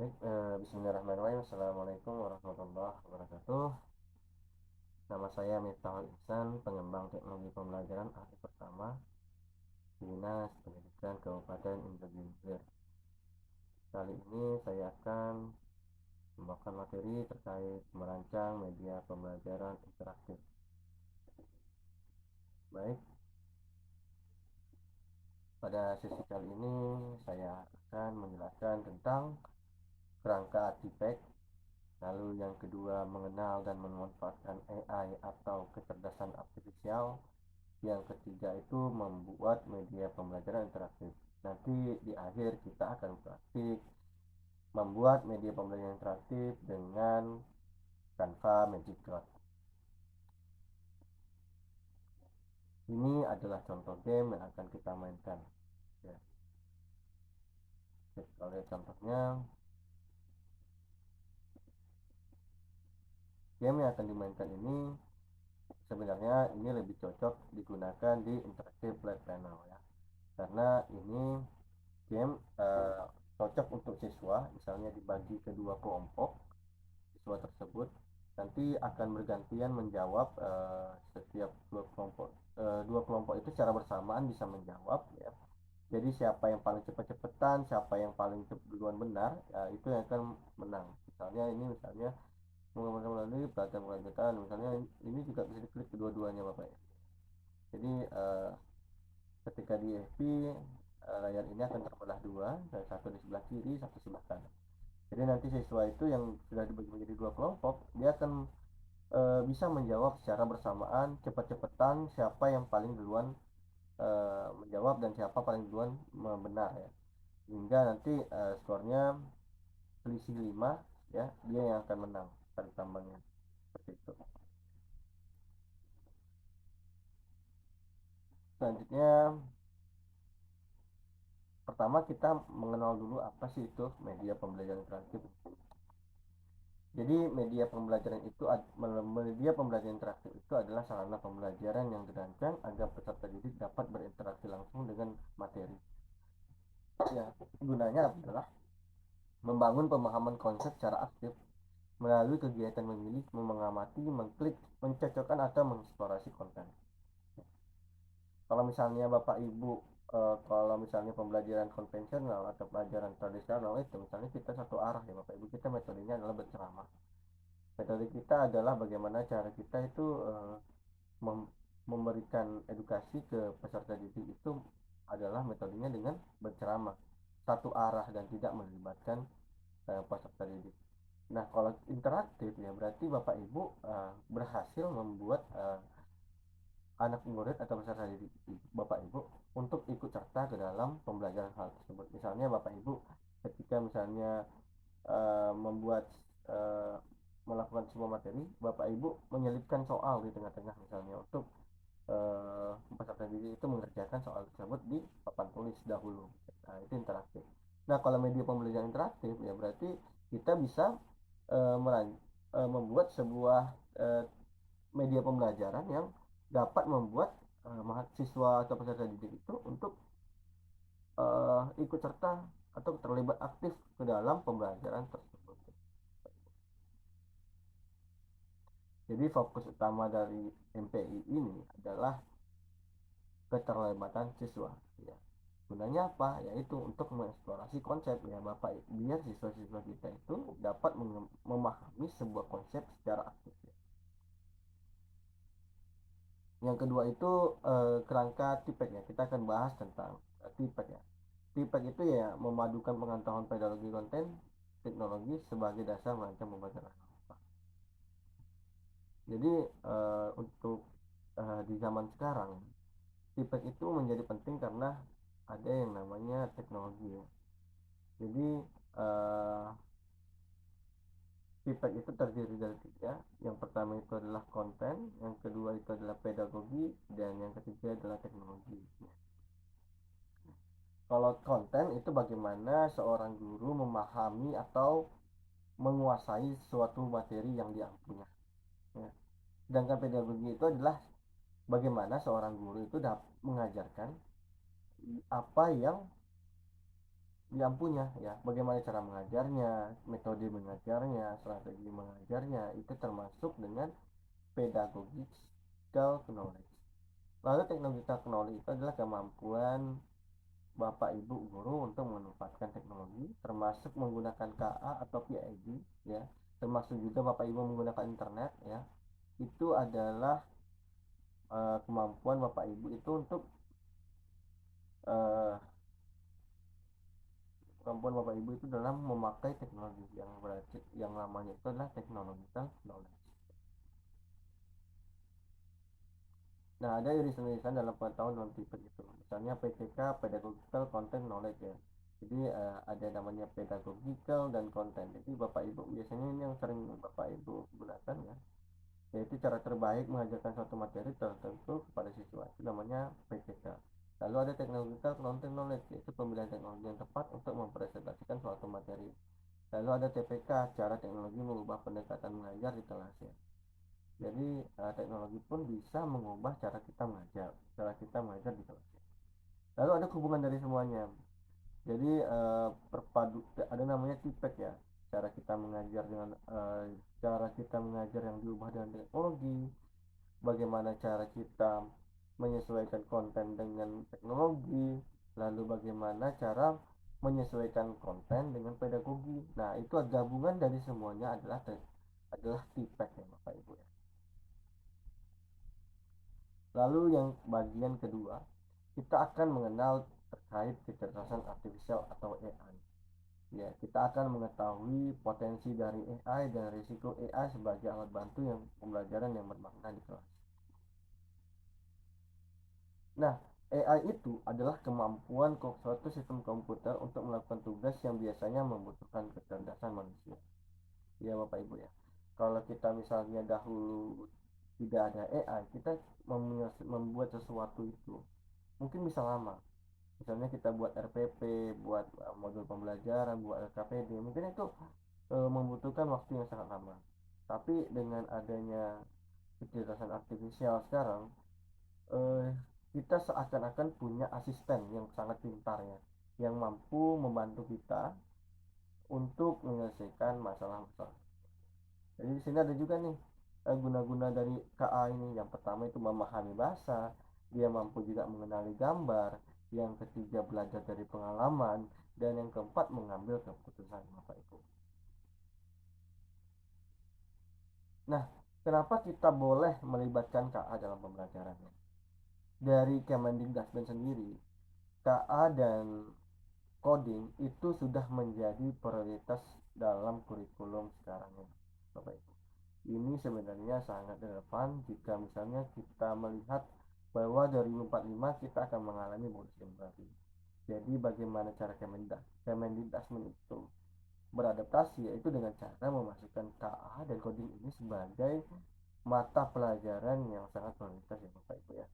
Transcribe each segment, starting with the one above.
Baik, bismillahirrahmanirrahim. Assalamualaikum warahmatullahi wabarakatuh. Nama saya Miftahul Ihsan, pengembang teknologi pembelajaran ahli pertama Dinas Pendidikan Kabupaten Indragiri Hilir. Kali ini saya akan membawakan materi terkait merancang media pembelajaran interaktif. Baik, pada sesi kali ini saya akan menjelaskan tentang kerangka TIPEC. Lalu yang kedua, mengenal dan memanfaatkan AI atau kecerdasan artifisial. Yang ketiga itu membuat media pembelajaran interaktif. Nanti di akhir kita akan praktik membuat media pembelajaran interaktif dengan Canva Magic Cloud. Ini adalah contoh game yang akan kita mainkan. Ya. Kita lihat contohnya. Game yang akan dimainkan ini sebenarnya ini lebih cocok digunakan di interactive flat panel ya. Karena ini game cocok untuk siswa, misalnya dibagi ke dua kelompok. Siswa tersebut nanti akan bergantian menjawab, setiap dua kelompok itu secara bersamaan bisa menjawab ya. Jadi siapa yang paling cepat-cepatan, siapa yang paling duluan benar, ya, itu yang akan menang. Misalnya melalui pelatihan kelanjutan, misalnya ini juga bisa diklik kedua-duanya Bapak ya. Jadi ketika di FP, layar ini akan terbelah dua, satu di sebelah kiri, satu sebelah kanan. Jadi nanti siswa itu yang sudah dibagi menjadi dua kelompok, dia akan bisa menjawab secara bersamaan, cepat-cepatan siapa yang paling duluan menjawab dan siapa paling duluan benar ya. Hingga nanti skornya selisih 5 ya, dia yang akan menang pada tambangnya. Seperti itu. Selanjutnya, pertama kita mengenal dulu apa sih itu media pembelajaran interaktif. Jadi media pembelajaran interaktif itu adalah sarana pembelajaran yang dirancang agar peserta didik dapat berinteraksi langsung dengan materi. Ya, gunanya adalah membangun pemahaman konsep secara aktif melalui kegiatan memilih, mengamati, mengklik, mencocokkan atau mengeksplorasi konten. Kalau misalnya Bapak Ibu, kalau misalnya pembelajaran konvensional atau pelajaran tradisional itu misalnya kita satu arah ya Bapak Ibu, kita metodenya adalah berceramah. Metode kita adalah bagaimana cara kita itu memberikan edukasi ke peserta didik itu adalah metodenya dengan berceramah satu arah dan tidak melibatkan peserta didik. Nah, kalau interaktif ya berarti Bapak Ibu berhasil membuat anak murid atau peserta didik Bapak Ibu untuk ikut serta ke dalam pembelajaran hal tersebut. Misalnya Bapak Ibu ketika misalnya membuat uh, melakukan sebuah materi, Bapak Ibu menyelipkan soal di tengah-tengah misalnya untuk peserta didik itu mengerjakan soal tersebut di papan tulis dahulu. Nah, itu interaktif. Nah, kalau media pembelajaran interaktif ya berarti kita bisa membuat sebuah uh, media pembelajaran yang dapat membuat mahasiswa atau peserta didik itu untuk ikut serta atau terlibat aktif ke dalam pembelajaran tersebut. Jadi fokus utama dari MPI ini adalah keterlibatan siswa. Ya. Gunanya apa? Yaitu untuk mengeksplorasi konsep ya Bapak, biar siswa-siswa kita itu dapat memahami sebuah konsep secara aktif. Ya. Yang kedua itu kerangka TIPEC ya. Kita akan bahas tentang TIPEC ya. TIPEC itu ya memadukan pengetahuan pedagogi konten teknologi sebagai dasar merancang pembelajaran. Jadi untuk di zaman sekarang TIPEC itu menjadi penting karena ada yang namanya teknologi ya. Jadi TIPEC itu terdiri dari tiga. Yang pertama itu adalah konten, yang kedua itu adalah pedagogi, dan yang ketiga adalah teknologi. Kalau konten itu bagaimana seorang guru memahami atau menguasai suatu materi yang dia punya. Ya. Sedangkan pedagogi itu adalah bagaimana seorang guru itu dapat mengajarkan apa yang diampunya ya, bagaimana cara mengajarnya, metode mengajarnya, strategi mengajarnya, itu termasuk dengan pedagogical knowledge. Lalu technological knowledge itu adalah kemampuan Bapak Ibu guru untuk memanfaatkan teknologi, termasuk menggunakan KA atau PID ya, termasuk juga Bapak Ibu menggunakan internet ya. Itu adalah kemampuan Bapak Ibu itu untuk uh, kemampuan Bapak Ibu itu dalam memakai teknologi, yang berarti yang namanya itu adalah technological knowledge. Nah, ada irisan-irisan dalam pengetahuan non tipik itu. Misalnya PCK, pedagogical content knowledge ya. Jadi ada namanya pedagogical dan konten. Jadi Bapak Ibu biasanya ini yang sering Bapak Ibu gunakan ya, yaitu cara terbaik mengajarkan suatu materi tertentu kepada siswa. Itu namanya PCK. Lalu ada technological content knowledge, yaitu pemilihan teknologi yang tepat untuk mempresentasikan suatu materi. Lalu ada TPK, cara teknologi mengubah pendekatan mengajar di kelas ya. Jadi teknologi pun bisa mengubah cara kita mengajar di kelas. Lalu ada hubungan dari semuanya. Jadi ada namanya TPEK ya. Cara kita mengajar dengan cara kita mengajar yang diubah dengan teknologi. Bagaimana cara kita menyesuaikan konten dengan teknologi. Lalu bagaimana cara menyesuaikan konten dengan pedagogi. Nah, itu gabungan dari semuanya adalah TPEK ya Bapak Ibu ya. Lalu yang bagian kedua, kita akan mengenal terkait kecerdasan artifisial atau AI. Ya, kita akan mengetahui potensi dari AI dan risiko AI sebagai alat bantu yang pembelajaran yang bermakna di kelas. Nah, AI itu adalah kemampuan suatu sistem komputer untuk melakukan tugas yang biasanya membutuhkan kecerdasan manusia. Ya, Bapak Ibu ya. Kalau kita misalnya dahulu tidak ada AI, kita membuat sesuatu itu mungkin bisa lama. Misalnya kita buat RPP, buat modul pembelajaran, buat LKPD, mungkin itu membutuhkan waktu yang sangat lama. Tapi dengan adanya kecerdasan artifisial sekarang, kita seakan-akan punya asisten yang sangat pintar ya, yang mampu membantu kita untuk menyelesaikan masalah-masalah. Jadi di sini ada juga nih guna-guna dari KA ini. Yang pertama itu memahami bahasa, dia mampu juga mengenali gambar, yang ketiga belajar dari pengalaman, dan yang keempat mengambil keputusan Bapak Ibu. Nah, kenapa kita boleh melibatkan KA dalam pembelajarannya? Dari Kemendikbud sendiri, KA dan coding itu sudah menjadi prioritas dalam kurikulum sekarang ya, Bapak Ibu. Ini sebenarnya sangat relevan jika misalnya kita melihat bahwa 2045 kita akan mengalami bonus demografi. Jadi bagaimana cara Kemendikbud itu beradaptasi, yaitu dengan cara memasukkan KA dan coding ini sebagai mata pelajaran yang sangat prioritas ya Bapak Ibu ya.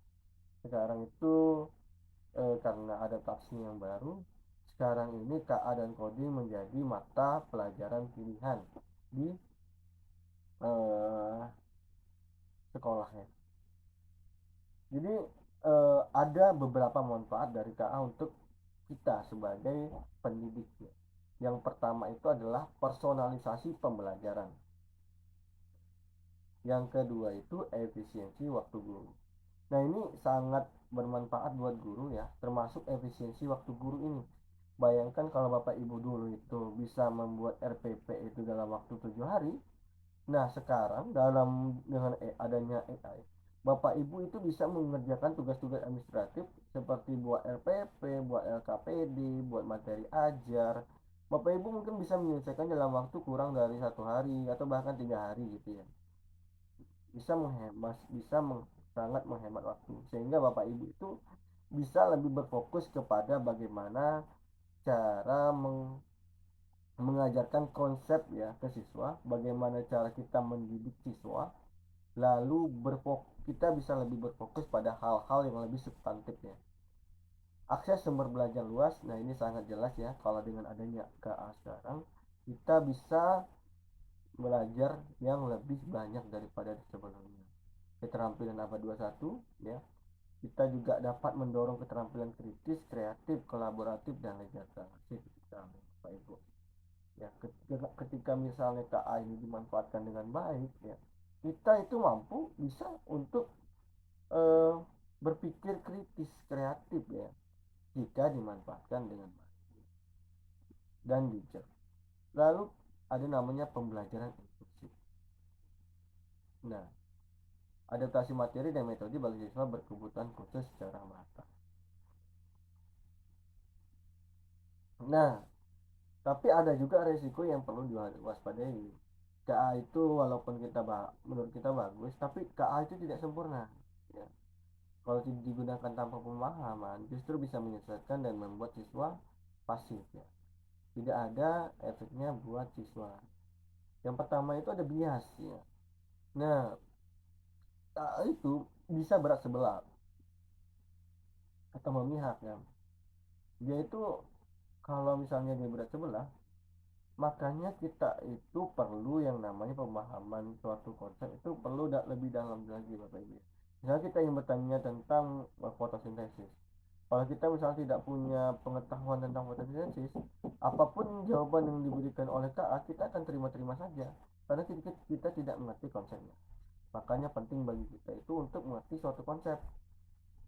Sekarang itu karena adaptasi yang baru, sekarang ini KA dan coding menjadi mata pelajaran pilihan di sekolah ya. Jadi ada beberapa manfaat dari KA untuk kita sebagai pendidik ya. Yang pertama itu adalah personalisasi pembelajaran. Yang kedua itu efisiensi waktu guru. Nah, ini sangat bermanfaat buat guru ya, termasuk efisiensi waktu guru ini. Bayangkan kalau Bapak Ibu dulu itu bisa membuat RPP itu dalam waktu 7 hari. Nah, sekarang dengan adanya AI, Bapak Ibu itu bisa mengerjakan tugas-tugas administratif seperti buat RPP, buat LKPD, buat materi ajar. Bapak Ibu mungkin bisa menyelesaikan dalam waktu kurang dari 1 hari atau bahkan 3 hari gitu ya. Sangat menghemat waktu, sehingga Bapak Ibu itu bisa lebih berfokus kepada bagaimana cara mengajarkan konsep ya ke siswa, bagaimana cara kita mendidik siswa, lalu kita bisa lebih berfokus pada hal-hal yang lebih substantif ya. Akses sumber belajar luas, nah ini sangat jelas ya, kalau dengan adanya KA sekarang kita bisa belajar yang lebih banyak daripada sebelumnya. Keterampilan abad 21 ya, kita juga dapat mendorong keterampilan kritis, kreatif, kolaboratif, dan ledger. misalnya Bapak Ibu. Ya, ketika misalnya KA ini dimanfaatkan dengan baik, ya, kita itu mampu bisa untuk eh, berpikir kritis, kreatif ya, jika dimanfaatkan dengan baik dan bijak. Lalu ada namanya pembelajaran inklusif. Nah, adaptasi materi dan metode bagi siswa berkebutuhan khusus secara merata. Nah, tapi ada juga resiko yang perlu diwaspadai. KA itu walaupun menurut kita bagus, tapi KA itu tidak sempurna. Ya. Kalau digunakan tanpa pemahaman, justru bisa menyesatkan dan membuat siswa pasif. Ya. Tidak ada efeknya buat siswa. Yang pertama itu ada bias. Ya. Nah, KA itu bisa berat sebelah atau memihak ya. Dia itu kalau misalnya dia berat sebelah, makanya kita itu perlu yang namanya pemahaman suatu konsep itu perlu lebih dalam lagi Bapak Ibu. Misalnya kita ingin bertanya tentang fotosintesis. Kalau kita misalnya tidak punya pengetahuan tentang fotosintesis, apapun jawaban yang diberikan oleh KA kita akan terima-terima saja karena kita tidak mengerti konsepnya. Makanya penting bagi kita itu untuk mengerti suatu konsep.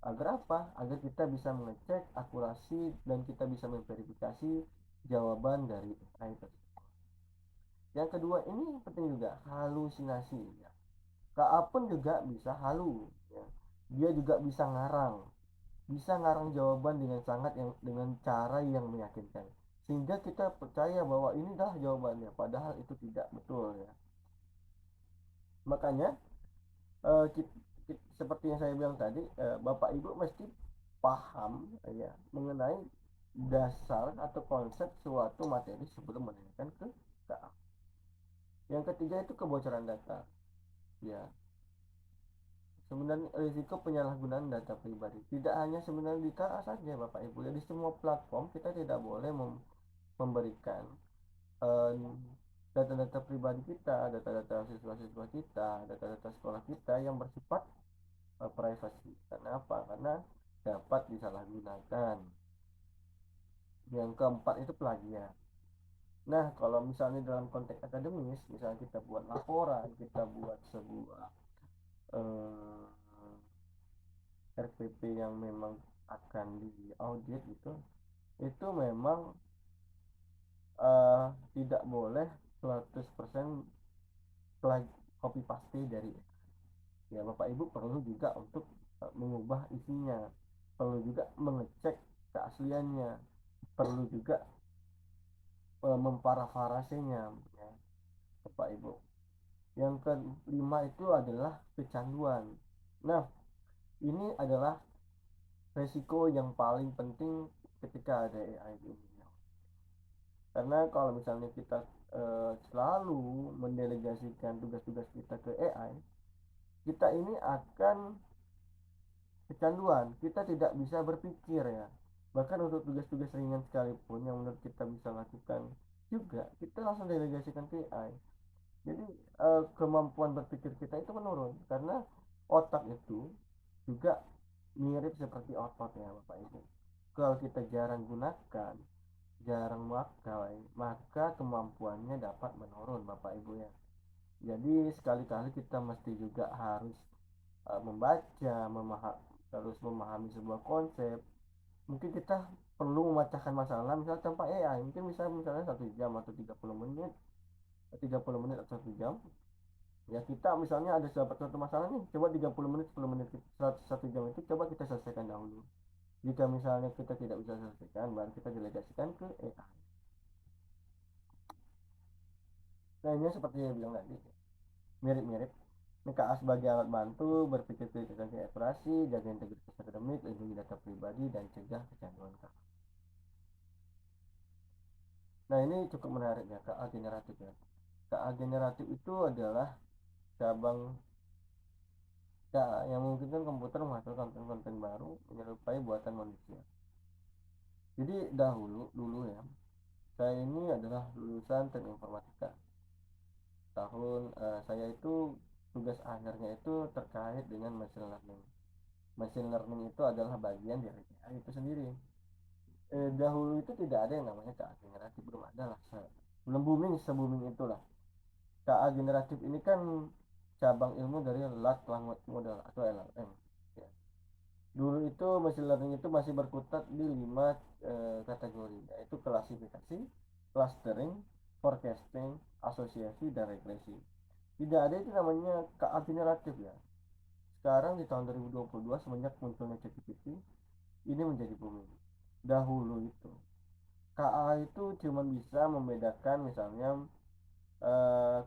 Agar apa? Agar kita bisa mengecek akurasi dan kita bisa memverifikasi jawaban dari AI tersebut. Yang kedua ini penting juga halusinasi. Ya. KA pun juga bisa halu. Ya. Dia juga bisa ngarang jawaban dengan sangat yang dengan cara yang meyakinkan. Sehingga kita percaya bahwa ini adalah jawabannya, padahal itu tidak betul ya. Makanya seperti yang saya bilang tadi, Bapak Ibu mesti paham ya mengenai dasar atau konsep suatu materi sebelum menanyakan ke KA. Yang ketiga itu kebocoran data. Ya, sebenarnya risiko penyalahgunaan data pribadi tidak hanya sebenarnya di KA saja Bapak Ibu. Ya, di semua platform kita tidak boleh memberikan eh, data-data pribadi kita, data-data siswa-siswa kita, data-data sekolah kita yang bersifat privasi. Karena apa? Karena dapat disalahgunakan. Yang keempat itu plagiat. Nah, kalau misalnya dalam konteks akademis, misalnya kita buat laporan, kita buat sebuah eh, RPP yang memang akan diaudit itu memang tidak boleh 100% copy paste dari ya Bapak Ibu perlu juga untuk mengubah isinya, perlu juga mengecek keasliannya, perlu juga memparafrasenya ya Bapak Ibu. Yang kelima itu adalah kecanduan. Nah, ini adalah resiko yang paling penting ketika ada AI ini. Karena kalau misalnya kita selalu mendelegasikan tugas-tugas kita ke AI, kita ini akan kecanduan. Kita tidak bisa berpikir ya. Bahkan untuk tugas-tugas ringan sekalipun yang menurut kita bisa lakukan juga, kita langsung delegasikan ke AI. Jadi kemampuan berpikir kita itu menurun karena otak itu juga mirip seperti otot ya Bapak Ibu. Kalau kita jarang gunakan, jarang memakai, maka kemampuannya dapat menurun Bapak Ibu ya. Jadi sekali-kali kita mesti juga harus membaca, terus memahami sebuah konsep. Mungkin kita perlu memecahkan masalah misalnya tanpa AI, mungkin bisa misalnya 1 jam atau 30 menit atau 1 jam. Ya kita misalnya ada dapat suatu masalah nih, coba 30 menit 10 menit 1 jam itu coba kita selesaikan dahulu. Jika misalnya kita tidak bisa selesaikan, baru kita delegasikan ke AI. Nah ini seperti yang bilang tadi, mirip-mirip. NKA sebagai alat bantu, berpikir kritis dan eksplorasi, jaga integritas akademik, lindungi data pribadi, dan cegah kecanduan KA. Nah ini cukup menarik ya, KA generatif ya. KA generatif itu adalah cabang KA yang memungkinkan komputer menghasilkan konten-konten baru menyerupai buatan manusia. Jadi dulu ya, saya ini adalah lulusan teknik informatika. Saya itu tugas akhirnya itu terkait dengan machine learning. Machine learning itu adalah bagian dari AI itu sendiri. Dahulu itu tidak ada yang namanya KA generatif, belum ada lah, belum booming se-booming itulah. KA generatif ini kan cabang ilmu dari Large Language Model atau LLM. Ya. Dulu itu machine learning itu masih berkutat di 5 kategori, yaitu klasifikasi, clustering, forecasting, asosiasi, dan regresi. Tidak ada itu namanya KA generatif ya. Sekarang di tahun 2022 semenjak munculnya ChatGPT ini menjadi booming. Dahulu itu KA itu cuma bisa membedakan misalnya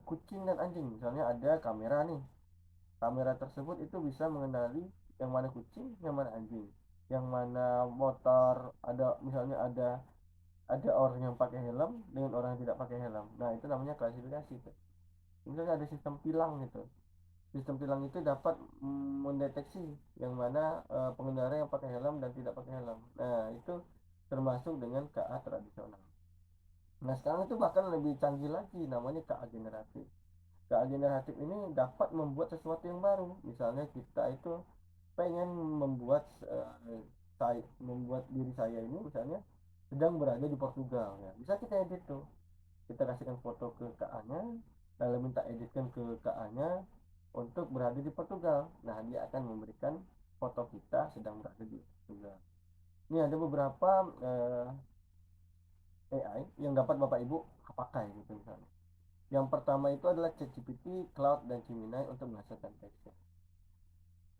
kucing dan anjing. Misalnya ada kamera nih, kamera tersebut itu bisa mengenali yang mana kucing, yang mana anjing, yang mana motor, ada misalnya ada orang yang pakai helm dengan orang yang tidak pakai helm. Nah, itu namanya klasifikasi. Misalnya ada sistem tilang gitu. Sistem tilang itu dapat mendeteksi yang mana pengendara yang pakai helm dan tidak pakai helm. Nah, itu termasuk dengan KA tradisional. Nah, sekarang itu bahkan lebih canggih lagi, namanya KA generatif. KA generatif ini dapat membuat sesuatu yang baru. Misalnya kita itu pengen membuat diri saya ini misalnya sedang berada di Portugal ya. Bisa kita edit tuh. Kita kasihkan foto ke KA-nya, lalu minta editkan ke KA-nya untuk berada di Portugal. Nah, dia akan memberikan foto kita sedang berada di Portugal. Ini ada beberapa AI yang dapat Bapak Ibu pakai gitu misalnya. Yang pertama itu adalah ChatGPT, Cloud, dan Gemini untuk menghasilkan teks.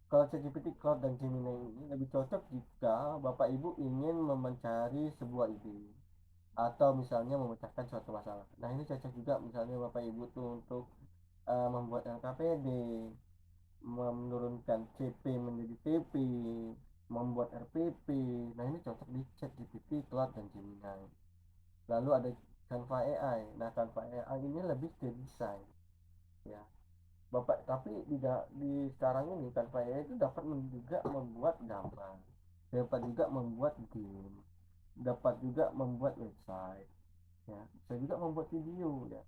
Kalau ChatGPT, Cloud, dan Gemini ini lebih cocok jika Bapak Ibu ingin mencari sebuah ide atau misalnya memecahkan suatu masalah. Nah, ini cocok juga misalnya Bapak Ibu tuh untuk membuat LKPD, menurunkan CP menjadi TP, membuat RPP. Nah, ini cocok di ChatGPT, Cloud, dan Gemini. Lalu ada Canva AI. Nah, Canva AI ini lebih ke desain ya. Bapak, tapi di sekarang ini Canva AI itu dapat juga membuat gambar, dapat juga membuat game, dapat juga membuat website ya, bisa juga membuat video ya.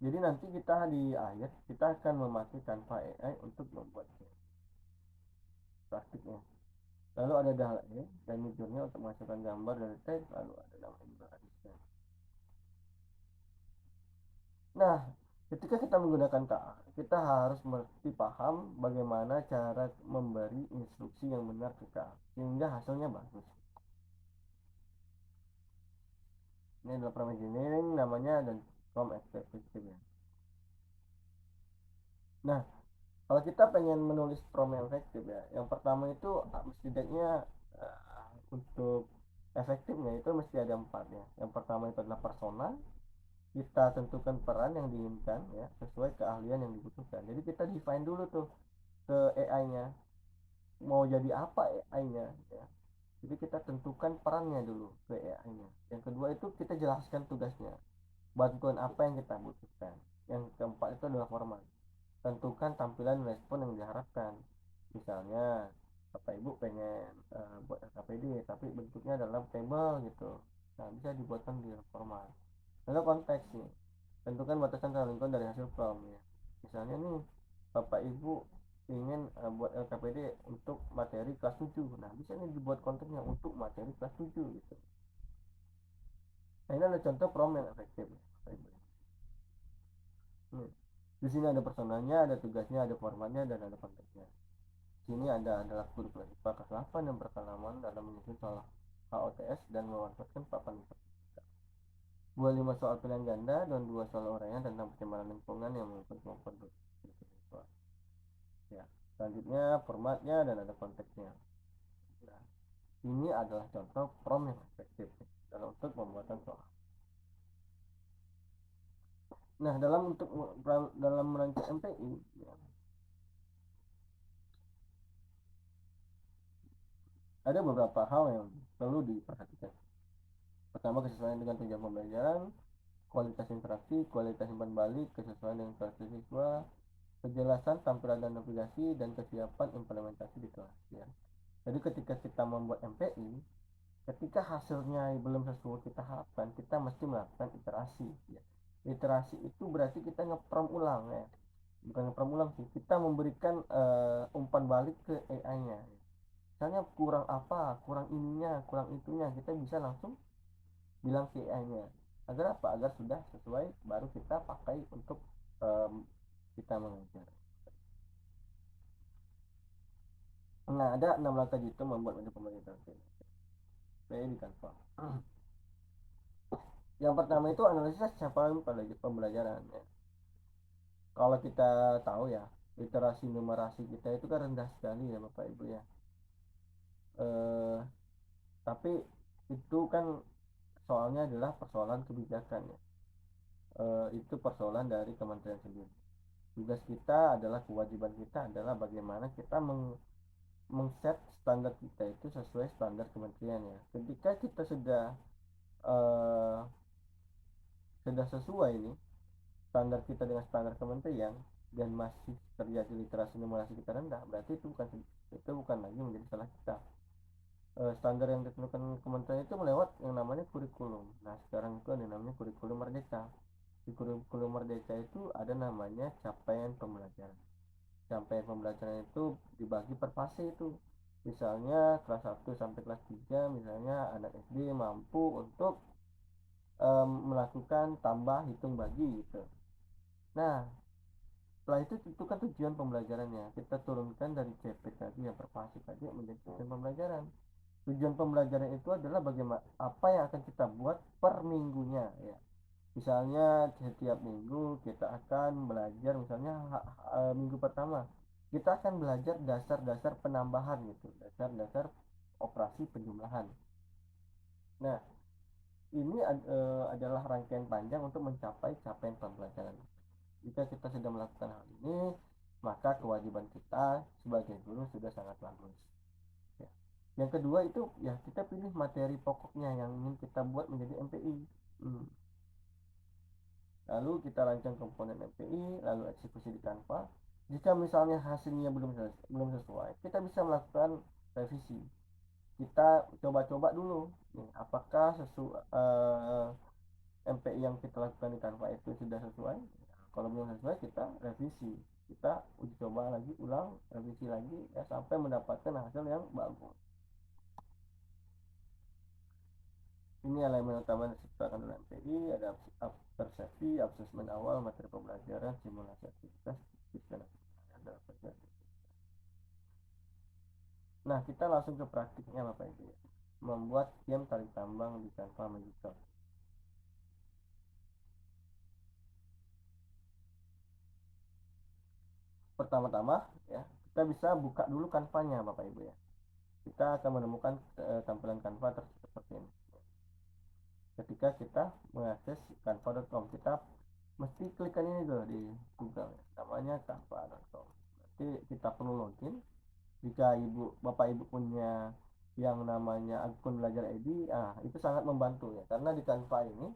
Jadi nanti kita di akhir kita akan memakai Canva AI untuk membuat game praktiknya. Lalu ada DALL-E dan Midjourney untuk menghasilkan gambar dari teks, lalu ada nama juga asisten. Nah, ketika kita menggunakan KA, kita harus mesti paham bagaimana cara memberi instruksi yang benar ke KA sehingga hasilnya bagus. Ini adalah prompt engineering namanya dan prompt execution ya. Nah, kalau kita pengen menulis prompt yang efektif ya, yang pertama itu setidaknya untuk efektifnya itu mesti ada 4 ya. Yang pertama itu adalah persona, kita tentukan peran yang diinginkan ya sesuai keahlian yang dibutuhkan. Jadi kita define dulu tuh ke AI-nya mau jadi apa AI-nya ya. Jadi kita tentukan perannya dulu ke AI-nya. Yang kedua itu kita jelaskan tugasnya, bantuan apa yang kita butuhkan. Yang keempat itu adalah format, tentukan tampilan respon yang diharapkan. Misalnya Bapak Ibu pengen buat LKPD tapi bentuknya dalam table gitu, nah bisa dibuatkan di format. Lalu konteks nih, tentukan batasan lingkungan dari hasil prompt ya. Misalnya nih Bapak Ibu ingin buat LKPD untuk materi kelas 7. Nah, bisa nih dibuat kontennya untuk materi kelas 7 gitu. Nah, ini adalah contoh prompt yang efektif ya, Bapak Ibu. Di sini ada personanya, ada tugasnya, ada formatnya, dan ada konteksnya. Sini adalah guru kelas IPA kelas 8 yang berpengalaman dalam menyusun soal HOTS dan memanfaatkan papan matematika. 25 soal pilihan ganda dan 2 soal uraian tentang pencemaran lingkungan yang mengikut kemampuan bersiswa. Ya, selanjutnya formatnya dan ada konteksnya. Nah, ini adalah contoh prompt yang efektif dalam untuk pembuatan soal. Nah, dalam merancang MPI ya, ada beberapa hal yang perlu diperhatikan. Pertama, kesesuaian dengan tujuan pembelajaran, kualitas interaksi, kualitas umpan balik, kesesuaian dengan karakter siswa, kejelasan tampilan dan navigasi, dan kesiapan implementasi di kelas ya. Jadi ketika kita membuat MPI, ketika hasilnya belum sesuai kita harapkan, kita mesti melakukan iterasi ya. Iterasi itu berarti kita ngeprom ulang ya, bukan ngeprom ulang sih, kita memberikan umpan balik ke AI-nya ya. misalnya kurang apa, kurang ininya, kurang itunya, kita bisa langsung bilang ke AI-nya. Agar apa? Agar sudah sesuai baru kita pakai untuk kita mengajar. Nah, ada 6 langkah gitu membuat model pembelajaran di Canva. Yang pertama itu analisis capaian pembelajaran ya. Kalau kita tahu ya, literasi numerasi kita itu kan rendah sekali ya Bapak Ibu ya. eh, tapi itu kan soalnya adalah persoalan kebijakan ya. Itu persoalan dari kementerian sendiri. Tugas kita adalah, kewajiban kita adalah bagaimana kita mengset standar kita itu sesuai standar kementerian ya. Ketika kita eh, sudah sesuai nih standar kita dengan standar kementerian dan masih terjadi literasi numerasi kita rendah, berarti itu bukan lagi menjadi salah kita. Standar yang ditentukan kementerian itu melewat yang namanya kurikulum. Nah, sekarang itu ada namanya kurikulum merdeka. Di kurikulum merdeka itu ada namanya capaian pembelajaran. Capaian pembelajaran itu dibagi per fase itu. Misalnya kelas 1 sampai kelas 3, misalnya anak SD mampu untuk melakukan tambah hitung bagi gitu. Nah, setelah itu kan tujuan pembelajarannya. Kita turunkan dari CP tadi yang per fase tadi menjadi tujuan pembelajaran. Tujuan pembelajaran itu adalah bagaimana apa yang akan kita buat per minggunya ya. Misalnya setiap minggu kita akan belajar, misalnya minggu pertama kita akan belajar dasar-dasar penambahan gitu, dasar-dasar operasi penjumlahan. Nah, ini adalah rangkaian panjang untuk mencapai capaian pembelajaran. Jika kita sudah melakukan hal ini, maka kewajiban kita sebagai guru sudah sangat bagus. Ya. Yang kedua itu ya kita pilih materi pokoknya yang ingin kita buat menjadi MPI. Lalu kita rancang komponen MPI, lalu eksekusi di Canva. Jika misalnya hasilnya belum sesuai, kita bisa melakukan revisi. Kita coba-coba dulu, nih, apakah MPI yang kita lakukan di Canva itu sudah sesuai. Kalau belum sesuai, kita revisi, kita uji coba lagi, ulang, revisi lagi ya, sampai mendapatkan hasil yang bagus. Ini elemen utama yang diciptakan dalam MPI, ada persepsi, asesmen awal, materi pembelajaran, simulasi aktivitas, dan nah, kita langsung ke praktiknya Bapak Ibu. Membuat game tarik tambang di Canva Magical. Pertama-tama ya, kita bisa buka dulu Canva-nya Bapak Ibu ya. Kita akan menemukan tampilan Canva seperti ini. Ketika kita mengakses canva.com, kita mesti klikkan ini dulu di Google ya. Namanya canva.com. Nanti kita perlu login. Jika Bapak Ibu punya yang namanya akun belajar ID, itu sangat membantu ya, karena di Canva ini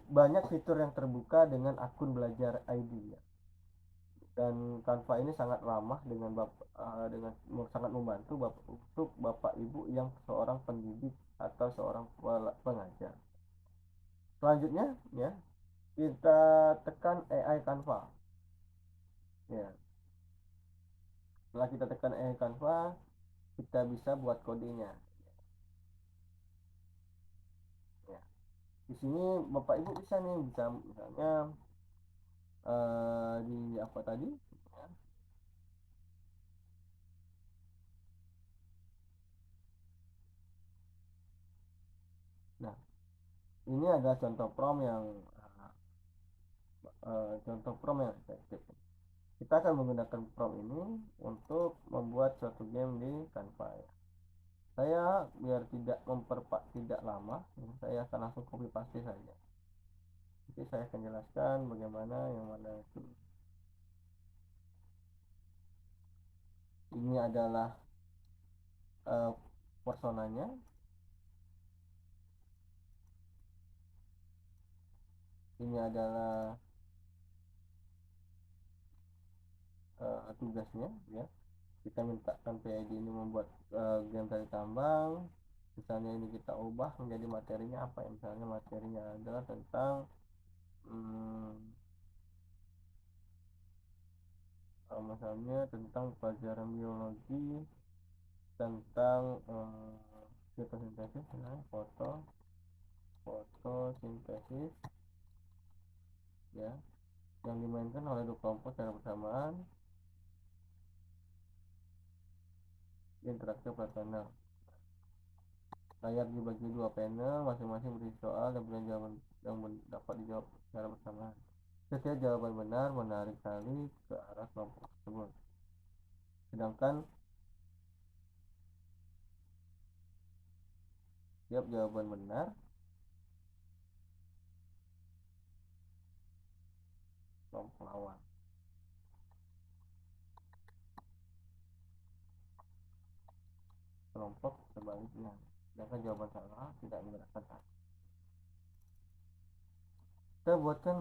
banyak fitur yang terbuka dengan akun belajar ID ya. Dan Canva ini sangat ramah dengan sangat membantu untuk Bapak Ibu yang seorang pendidik atau seorang pengajar. Selanjutnya ya, kita tekan AI Canva ya. Setelah kita tekan AI Canva, kita bisa buat kodenya ya. Di sini Bapak Ibu bisa nih, bisa misalnya di apa tadi ya. Nah, ini adalah contoh prompt yang efektif. Kita akan menggunakan prompt ini untuk membuat suatu game di Canva ya. Saya biar tidak lama, saya akan langsung copy paste saja. Jadi saya akan jelaskan bagaimana yang mana itu. Ini adalah uh, personanya. Ini adalah tugasnya ya. Kita mintakan PID ini membuat game dari tambang. Misalnya ini kita ubah menjadi materinya apa ya. Misalnya materinya adalah tentang misalnya tentang pelajaran biologi tentang fotosintesis ya, fotosintesis ya, yang dimainkan oleh dua kelompok secara bersamaan di interaktif flat panel. Layar dibagi dua panel, masing-masing berisi soal dan berikan jawaban yang dapat dijawab secara bersamaan. Setiap jawaban benar menarik tali ke arah kelompok tersebut. Sedangkan setiap jawaban benar kelompok lawan. Kelompok sebaliknya. Sedangkan jawaban salah tidak menggerakkan tali. Kita buatkan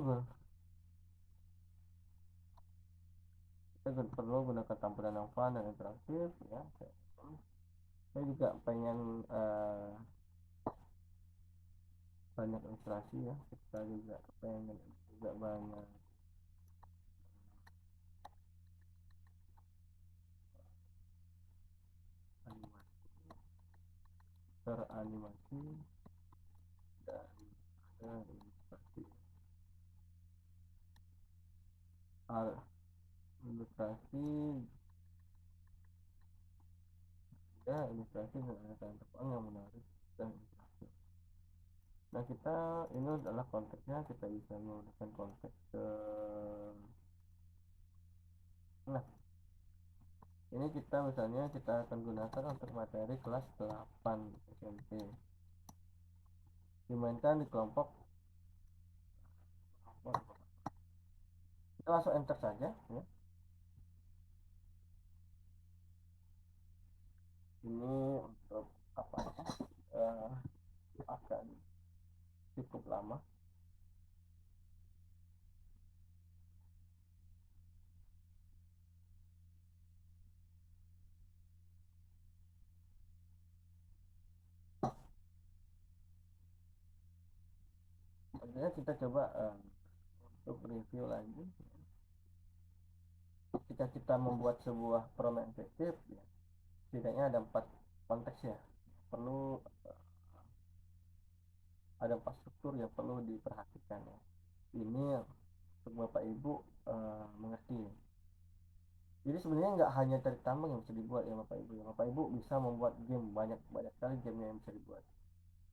kita perlu gunakan tampilan yang fun dan interaktif ya. Saya juga pengen banyak ilustrasi ya, kita juga pengen juga banyak animasi teranimasi dan ada ilustrasi ilustrasi ya, ilustrasi dengan tepang yang menarik dan interaktif. Nah, kita ini adalah konteksnya, kita bisa menggunakan konteks nah ini kita misalnya kita akan gunakan untuk materi kelas 8 SMP, dimainkan di kelompok. Kita langsung enter saja ya. Ini untuk apa ya, akan cukup lama. Sebenarnya kita coba untuk review lagi. Jika kita membuat sebuah permainan efektif ya, setidaknya ada 4 konteks ya, perlu ada 4 struktur yang perlu diperhatikan ya. Ini untuk Bapak Ibu mengerti. Jadi sebenarnya nggak hanya tarik tambang yang bisa dibuat ya Bapak Ibu. Bapak Ibu bisa membuat game, banyak sekali game yang bisa dibuat.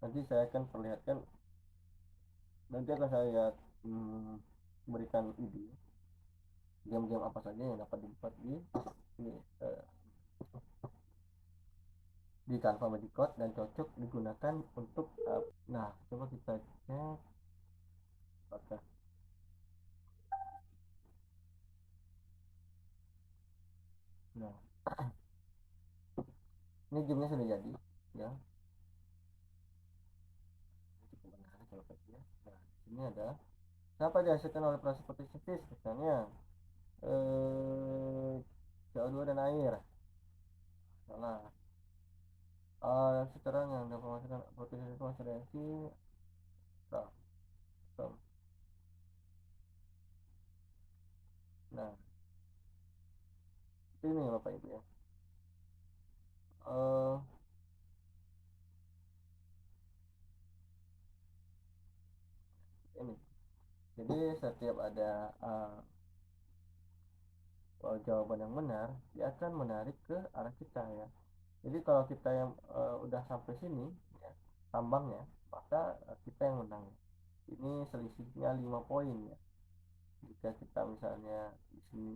Nanti saya akan perlihatkan, nanti akan saya berikan ide game-game apa saja yang dapat dibuat di Canva Magic Code dan cocok digunakan untuk nah coba kita cek apakah nah ini gamenya sudah jadi ya, cukup menarik kalau ya. Nah di sini ada siapa dihasilkan oleh proses fotosintesis, misalnya CO2 dan air, salah. Sekarang yang dapat menghasilkan fotosintesis masih reaksi nah ini Bapak Ibu ya, ini jadi setiap ada jawaban yang benar dia akan menarik ke arah kita ya. Jadi kalau kita yang udah sampai sini ya, tambangnya, maka kita yang menang. Ini selisihnya 5 poin ya. Jika kita misalnya di sini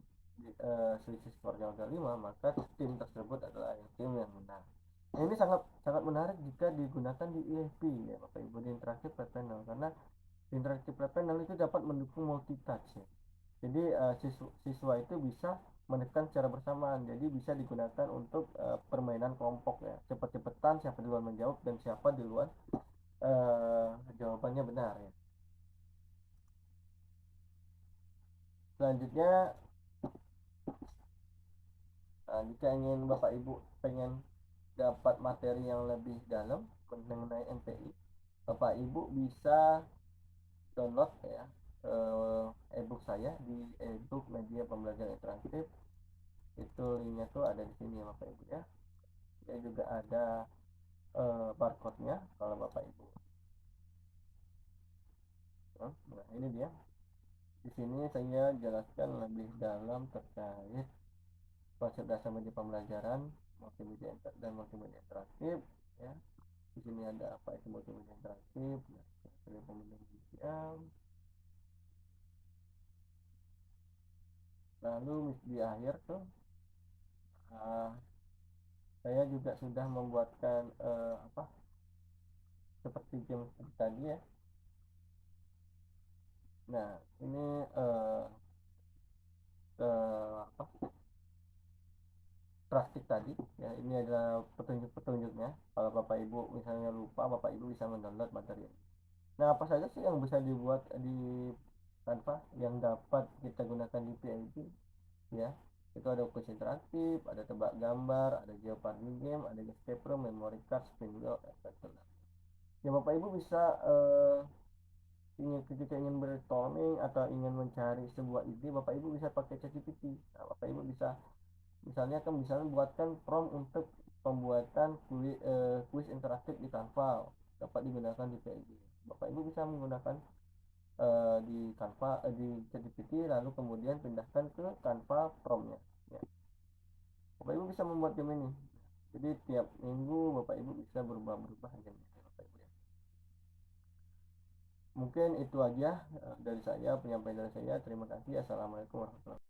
selisih skornya udah 5, maka tim tersebut adalah tim yang menang. Nah, ini sangat menarik jika digunakan di IFP ya Bapak Ibu, di interaktif flat panel, karena interaktif flat panel itu dapat mendukung multitouch ya. Jadi siswa itu bisa menekan secara bersamaan, jadi bisa digunakan untuk permainan kelompok ya, cepet-cepetan siapa duluan menjawab dan siapa duluan jawabannya benar ya. Selanjutnya jika ingin Bapak Ibu pengen dapat materi yang lebih dalam mengenai NPI, Bapak Ibu bisa download ya ebook saya di ebook media pembelajaran interaktif. Itu linknya tuh ada di sini ya Bapak Ibu ya. dia juga ada barcode-nya kalau Bapak Ibu. Nah, ini dia. Di sini saya jelaskan lebih dalam terkait konsep dasar media pembelajaran, multimedia dan multimedia interaktif, ya. Di sini ada apa itu multimedia interaktif, dari media. Lalu di akhir tuh saya juga sudah membuatkan seperti game tadi ya. Nah, ini praktik tadi ya, ini adalah petunjuk-petunjuknya. Kalau Bapak Ibu misalnya lupa, Bapak Ibu bisa mendownload materi ini. Nah, apa saja sih yang bisa dibuat di Canva yang dapat kita gunakan di PIB ya? Itu ada kuis interaktif, ada tebak gambar, ada Jeopardy game, ada escape room, memory card, spin wheel, etc. Ya, Bapak Ibu bisa ketika ingin brainstorming atau ingin mencari sebuah ide, Bapak Ibu bisa pakai ChatGPT. Nah, Bapak Ibu bisa misalnya buatkan prompt untuk pembuatan kuis interaktif di Canva, dapat digunakan di PIG. Bapak Ibu bisa menggunakan di Canva di ChatGPT, lalu kemudian pindahkan ke Canva promptnya ya. Bapak Ibu bisa membuat game ini, jadi tiap minggu Bapak Ibu bisa berubah-berubah game Bapak Ibu ya. Mungkin itu aja dari saya, penyampaian dari saya. Terima kasih. Assalamualaikum warahmatullahi wabarakatuh.